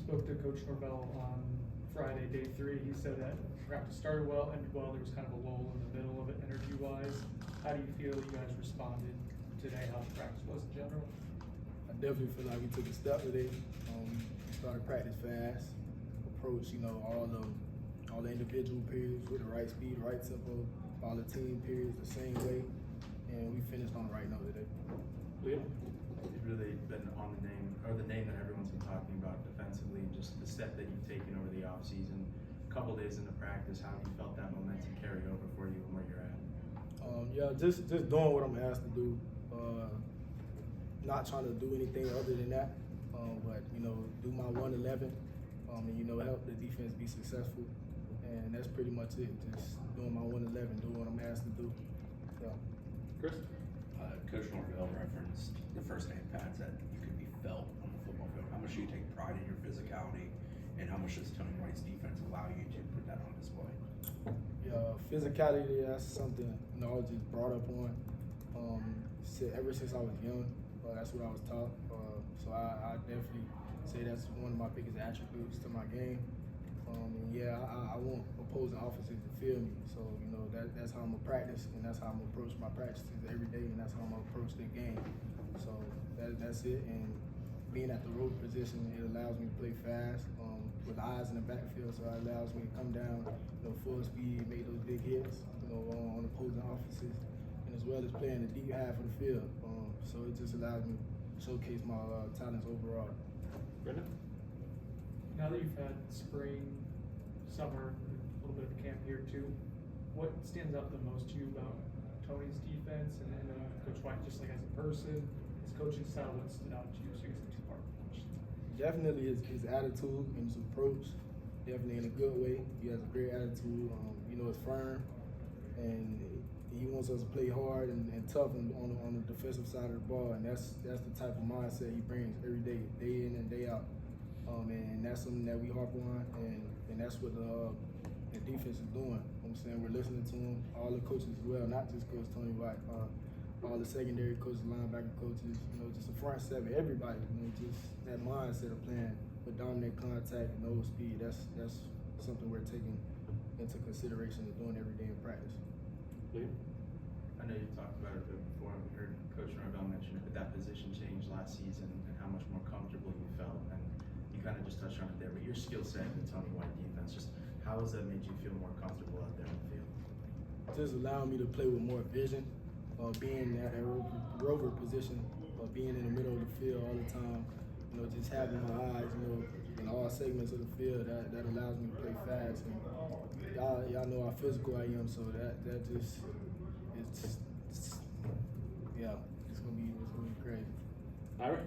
spoke to Coach Norvell on Friday, day 3. He said that practice started well, ended well. There was kind of a lull in the middle of it, energy-wise. How do you feel you guys responded today? How the practice was in general? I definitely feel like we took a step with it. We started practice fast, approached, all the individual periods with the right speed, the right tempo, all the team periods the same way, and we finished on the right note today. Liam? You've really been on the name that everyone's been talking about defensively, and just the step that you've taken over the offseason. A couple days into practice, how have you felt that momentum carry over for you and where you're at? Just doing what I'm asked to do. Not trying to do anything other than that, but do my 111, and help the defense be successful, and that's pretty much it. Just doing my 111, doing what I'm asked to do. Yeah. Chris? Coach Norvell referenced the first name pads that you could be felt on the football field. How much do you take pride in your physicality, and how much does Tony White's defense allow you to put that on display? Yeah, physicality, that's something I was just brought up on. Ever since I was young, that's what I was taught. So I definitely say that's one of my biggest attributes to my game. I want opposing offenses to feel me. So that's how I'm gonna practice, and that's how I'm gonna approach my practices every day, and that's how I'm gonna approach the game. So that's it. And being at the rover position, it allows me to play fast with eyes in the backfield. So it allows me to come down, full speed, make those big hits, on opposing offenses, and as well as playing the deep half of the field. So it just allows me to showcase my talents overall. Brendan? Now that you've had spring, summer, a little bit of camp here too, what stands out the most to you about Tony's defense and Coach White, just like as a person, his coaching style? What stood out to you? So I guess a two-part question. Definitely his attitude and his approach. Definitely in a good way. He has a great attitude. It's firm, and he wants us to play hard and tough on the defensive side of the ball, and that's the type of mindset he brings every day, day in and day out. And that's something that we harp on, and that's what the defense is doing. I'm saying we're listening to him, all the coaches as well, not just Coach Tony White, all the secondary coaches, linebacker coaches, just the front seven, everybody, just that mindset of playing with dominant contact and no speed. That's something we're taking into consideration and doing every day in practice. Liam? I know you talked about it a bit before, and we heard Coach Norvell mention it, but that position changed last season and how much more comfortable you felt. And you kind of just touched on it there, but your skill set in the Tony White defense, just how has that made you feel more comfortable out there on the field? Just allowing me to play with more vision, being at a rover position, being in the middle of the field all the time, just having my eyes, in all segments of the field, that allows me to play fast. And y'all know how physical I am, so that just, it's gonna be crazy. Ira?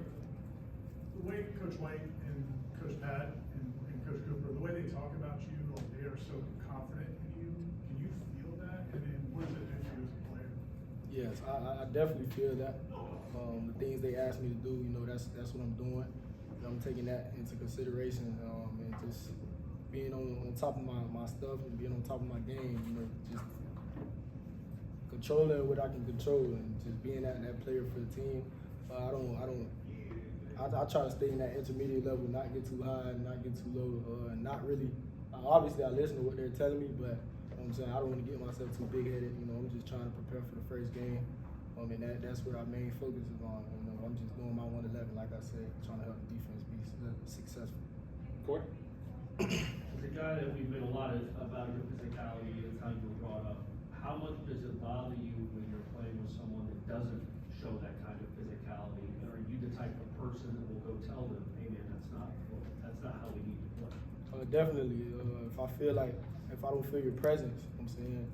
The way Coach White and Coach Pat and Coach Cooper, the way they talk about you, like they are so confident in you. Can you feel that? And then what does it do for you as a player? Yes, I definitely feel that. The things they ask me to do, that's what I'm doing. I'm taking that into consideration, and just being on top of my stuff and being on top of my game, just controlling what I can control and just being that player for the team. I try to stay in that intermediate level, not get too high, not get too low, and not really. Obviously, I listen to what they're telling me, but I'm saying I don't want to get myself too big-headed. I'm just trying to prepare for the first game, and that's what our main focus is on. I'm just doing my 111, like I said, trying to help the defense be successful. Corey? As a guy that we've been a lot about your physicality and how you were brought up, how much does it bother you when you're playing with someone that doesn't show that kind of physicality? And are you the type of person that will go tell them, hey man, that's not how we need to play? Definitely. If I don't feel your presence, I'm saying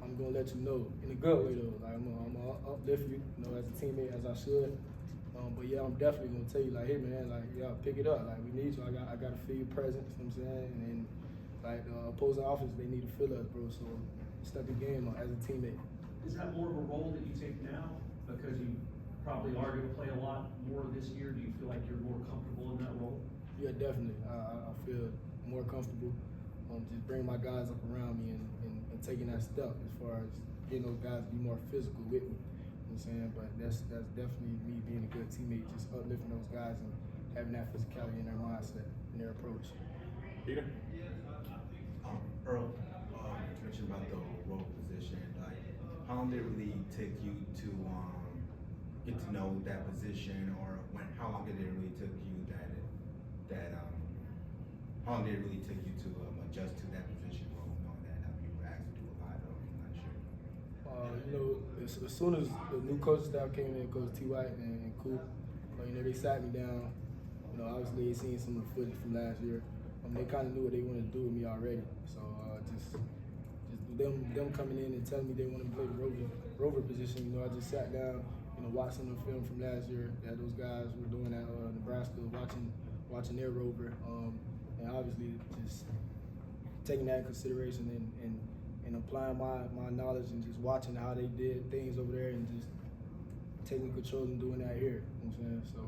I'm gonna let you know in a good way though. Like I'm gonna uplift you, as a teammate as I should. But yeah, I'm definitely gonna tell you like, hey man, pick it up. Like we need you. I gotta feel your presence. I'm saying, and opposing offense, they need to feel us, bro. So step your game up as a teammate. Is that more of a role that you take now because you probably are going to play a lot more this year? Do you feel like you're more comfortable in that role? Yeah, definitely. I feel more comfortable. Just bring my guys up around me and taking that step as far as getting those guys to be more physical with me. You know what I'm saying? But that's definitely me being a good teammate, just uplifting those guys and having that physicality in their mindset. their approach. Peter? Earl, you mentioned about the role position. Like, how long did it really take you to get to know that position, or how long did it really take you how long did it really take you to adjust to that position role, knowing that you were asked to do a lot of last year? As soon as the new coaching staff came in, Coach T. White and Coop, they sat me down. Obviously they seen some of the footage from last year. They kind of knew what they wanted to do with me already. So just them coming in and telling me they want to play the rover position. I just sat down, watched some of the film from last year that those guys were doing at Nebraska, watching their rover, and obviously just taking that in consideration and applying my knowledge and just watching how they did things over there and just taking control and doing that here. You know what I'm saying? So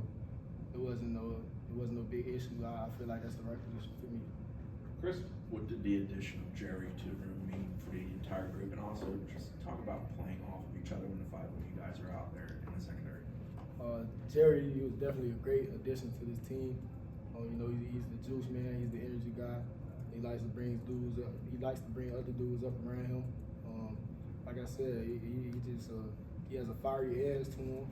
it wasn't no big issue. I feel like that's the right position for me. Chris? What did the addition of Jerry to the room mean for the entire group, and also just talk about playing off of each other when the 5 of you guys are out there in the secondary? Jerry, he was definitely a great addition to this team. He's the juice man. He's the energy guy. He likes to bring dudes up. He likes to bring other dudes up around him. Like I said, he has a fiery edge to him.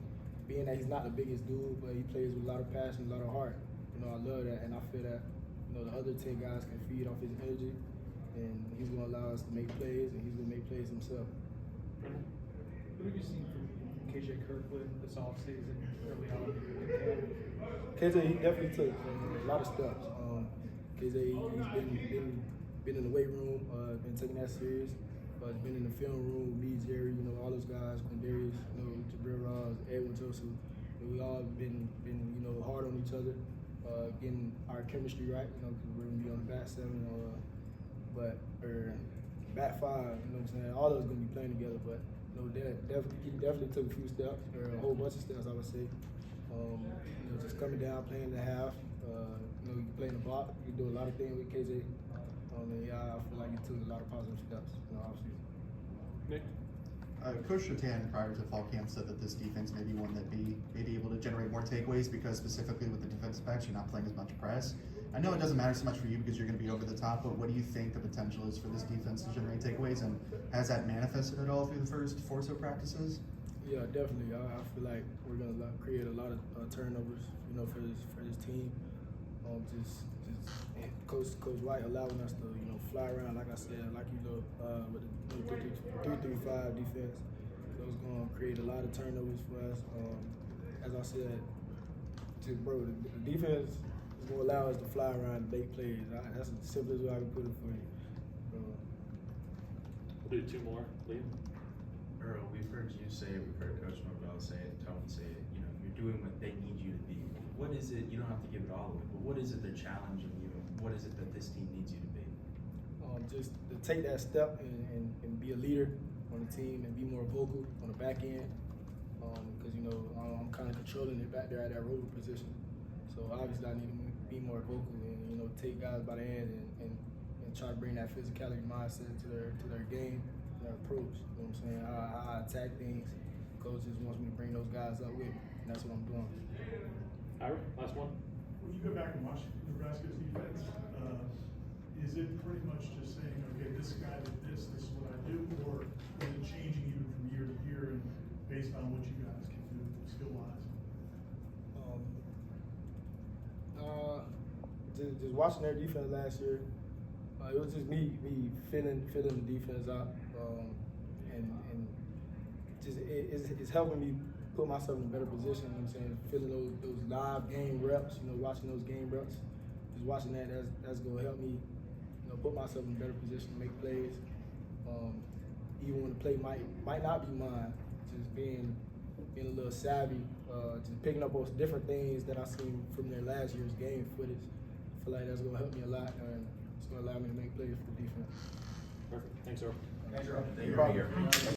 Being that he's not the biggest dude, but he plays with a lot of passion, a lot of heart. I love that, and I feel that the other 10 guys can feed off his energy, and he's going to allow us to make plays, and he's going to make plays himself. What have you seen from KJ Kirkland this offseason, early on in camp? KJ, he definitely took a lot of steps. KJ, he's been in the weight room, been taking that serious. He's been in the film room, me, Jerry, all those guys, Quindarius, Jabril Ross, Edwin Tosu. We all been hard on each other, getting our chemistry right, because we're gonna be on the bat 7 or bat 5. You know what I'm saying? All those gonna be playing together, but he definitely took a few steps, or a whole bunch of steps, I would say. Just coming down, playing the half. You play in the block. You do a lot of things with KJ. I feel like he took a lot of positive steps in the offseason. Nick? Coach Shatan prior to fall camp said that this defense may be one that may be able to generate more takeaways because specifically with the defensive backs, you're not playing as much press. I know it doesn't matter so much for you because you're going to be over the top, but what do you think the potential is for this defense to generate takeaways, and has that manifested at all through the first 4 or so practices? Yeah, definitely. I feel like we're going to create a lot of turnovers, for this team. Coach White allowing us to, fly around, like I said, with the 3-3-5 defense. So it's going to create a lot of turnovers for us. As I said, the defense is going to allow us to fly around and make plays. That's the simplest way I can put it for you. We'll do 2 more. Liam? Earl, we've heard you say it, we've heard Coach Norvell say it, Tony say it, you're doing what they need you to be. What is it, you don't have to give it all away, but what is it they're challenging you, and what is it that this team needs you to be? Just to take that step and be a leader on the team and be more vocal on the back end. Because, I'm kind of controlling it back there at that rover position. So obviously I need to be more vocal and, take guys by the hand and try to bring that physicality mindset to their game, their approach. You know what I'm saying? I attack things. Coach just wants me to bring those guys up with me, and that's what I'm doing. Ira, last one. When you go back and watch Nebraska's defense, is it pretty much just saying, okay, this guy did this is what I do, or is it changing even from year to year and based on what you guys can do skill-wise? Just watching their defense last year, it was just me filling the defense out, and just it's helping me put myself in a better position. You know what I'm saying, feeling those live game reps, watching those game reps, just watching that's gonna help me, put myself in a better position to make plays. Even when the play might not be mine, just being a little savvy, just picking up on different things that I seen from their last year's game footage. I feel like that's gonna help me a lot, and it's gonna allow me to make plays for the defense. Perfect. Thanks, Earl. Thank you.